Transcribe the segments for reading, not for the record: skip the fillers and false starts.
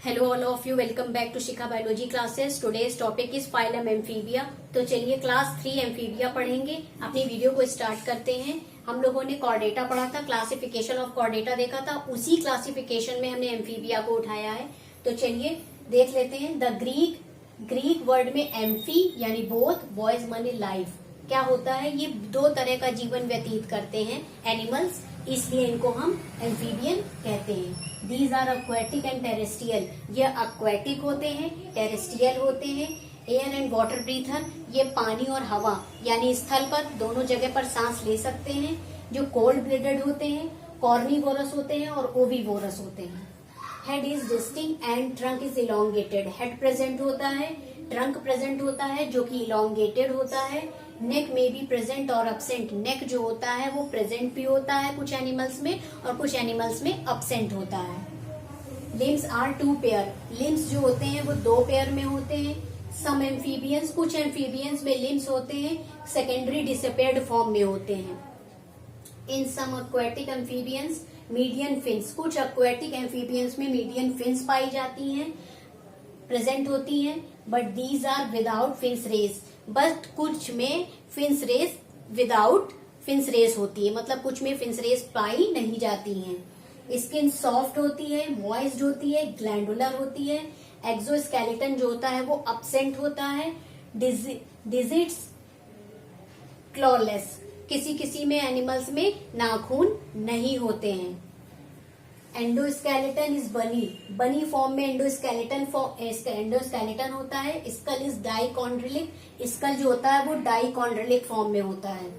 Hello all of you, welcome back to Shikha biology classes. Today's topic is phylum amphibia. तो चलिए class 3 amphibia पढ़ेंगे। अपनी video को start करते हैं। हम लोगों ने कॉर्डेटा पढ़ा था, क्लासिफिकेशन ऑफ कॉर्डेटा देखा था। उसी क्लासिफिकेशन में हमने एम्फीबिया को उठाया है। तो चलिए देख लेते हैं। द ग्रीक वर्ड में एम्फी यानी बोथ, बॉयज माने लाइफ। क्या होता है, ये दो तरह का जीवन व्यतीत करते हैं एनिमल्स, इसलिए इनको हम एम्फीबियन कहते हैं। These are aquatic and terrestrial. ये एक्वेटिक होते हैं, टेरेस्ट्रियल होते हैं। एयर एंड वाटर ब्रीथर, ये पानी और हवा यानी स्थल पर दोनों जगह पर सांस ले सकते हैं। जो कोल्ड ब्लडेड होते हैं, कॉर्निवोरस होते हैं और ओविवोरस होते हैं। Head is distinct and trunk is elongated. Head present होता है, ट्रंक प्रेजेंट होता है जो कि इलोंगेटेड होता है। नेक में भी प्रेजेंट और अब्सेंट। नेक जो होता है वो प्रेजेंट भी होता है कुछ एनिमल्स में और कुछ एनिमल्स में अब्सेंट होता है। Limbs are 2 pair. लिम्स जो होते हैं वो 2 पेयर में होते हैं। सम एम्फीबियंस, कुछ एम्फीबियंस में लिम्स होते हैं सेकेंडरी डिसअपेयर्ड फॉर्म में होते हैं। In some aquatic amphibians median fins. कुछ एक्वेटिक एम्फीबियंस में मीडियन फिन्स पाई जाती हैं, प्रेजेंट होती हैं, but these are without fins rays. But कुछ में fins rays without fins rays होती है, मतलब कुछ में फिन्स रेस पाई नहीं जाती हैं। स्किन सॉफ्ट होती है, मॉइस्ड होती है, ग्लैंडुलर होती है। एक्सोस्केलेटन जो होता है वो अब्सेंट होता है। डिजिट्स क्लॉलेस। किसी किसी में एनिमल्स में नाखून नहीं होते हैं। एंडोस्केलेटन इज बनी। बनी फॉर्म में एंडोस्केलेटन होता है। Skull is डाइकॉन्ड्रिलिक। स्कल जो होता है वो डाइकॉन्ड्रिलिक फॉर्म में होता है।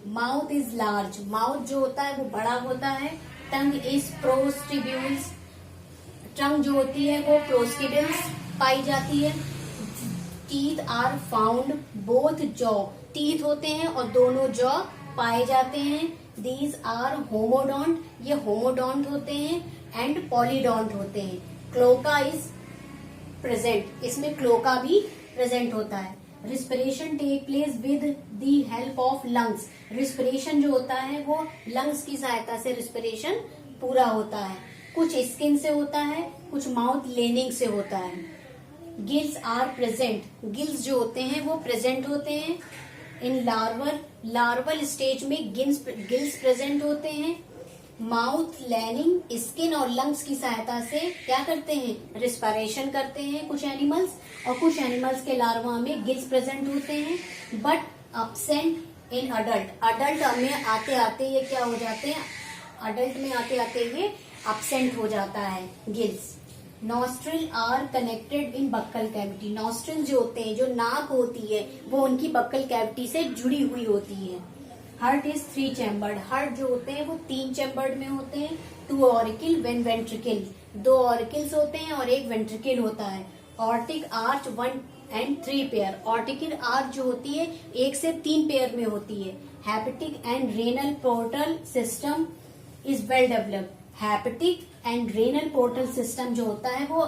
Mouth is large. माउथ जो होता है वो बड़ा होता है। Tongue is प्रोस्टिब्यूल्स। टंग जो होती है वो प्रोस्टिब्यूल्स पाई जाती है। Teeth are found both jaw. Teeth होते हैं और दोनों जॉ पाए जाते हैं। These are homodont. ये होमोडोंट होते हैं एंड पॉलीडोंट होते हैं। Cloaca is present. इसमें क्लोका भी प्रेजेंट होता है। Respiration take place with the help of lungs. Respiration जो होता है वो लंग्स की सहायता से रिस्पिरेशन पूरा होता है। कुछ स्किन से होता है, कुछ माउथ लेनिंग से होता है। Gills are present. गिल्स जो होते हैं वो प्रेजेंट होते हैं। इन लार्वल स्टेज में गिल्स प्रेजेंट होते हैं। माउथ, लैनिंग, स्किन और लंग्स की सहायता से क्या करते हैं, रिस्पिरेशन करते हैं कुछ एनिमल्स, और कुछ एनिमल्स के लार्वा में गिल्स प्रेजेंट होते हैं but absent in adult. Adult में आते आते ये क्या हो जाते हैं, अडल्ट में आते आते ये अब्सेंट हो जाता है gills. Nostril are connected in buccal cavity. Nostril जो होते हैं, जो नाक होती है वो उनकी बक्कल कैविटी से जुड़ी हुई होती है। Heart is 3 chambered. हार्ट जो होते हैं वो 3 चैम्बर्ड में होते हैं। 2 ऑरिकल 1 वेंट्रिकल। 2 ऑरिकल्स होते हैं और 1 वेंट्रिकल होता है। Aortic arch 1 and 3 pair. Aortical arch जो होती है 1 से 3 पेयर में होती है। Hepatic and renal portal system is well developed. Hepatic and renal portal system जो होता है वो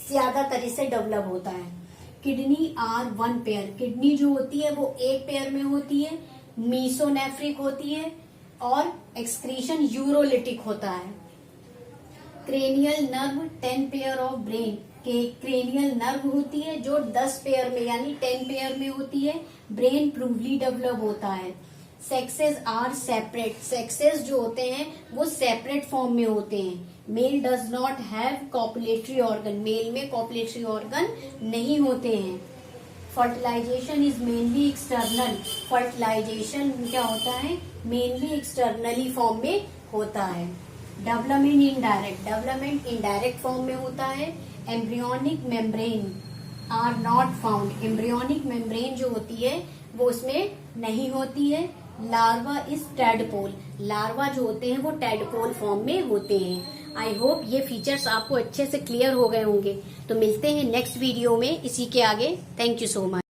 ज्यादा तरह से डेवलप होता है। Kidney are 1 pair. किडनी जो होती है वो 1 पेयर में होती है। मीसोनेफ्रिक होती है और एक्सक्रीशन यूरोलिटिक होता है। Cranial nerve 10 pair of brain के क्रेनियल नर्व होती है जो 10 पेयर में यानी 10 पेयर में होती है। ब्रेन प्रूवली डेवलप होता है। Sexes are separate. सेक्सेस जो होते हैं वो सेपरेट फॉर्म में होते हैं। Male does not have copulatory organ. Male में कॉपुलेटरी ऑर्गन नहीं होते हैं। Fertilisation is mainly external. Fertilisation क्या होता है, मेनली एक्सटर्नली फॉर्म में होता है। Development indirect. Development indirect form में होता है। Embryonic membrane are not found. Embryonic membrane जो होती है वो उसमें नहीं होती है। Larva is tadpole. लार्वा जो होते हैं वो टैडपोल फॉर्म में होते हैं। आई होप ये फीचर्स आपको अच्छे से क्लियर हो गए होंगे। तो मिलते हैं नेक्स्ट वीडियो में इसी के आगे। Thank you so much.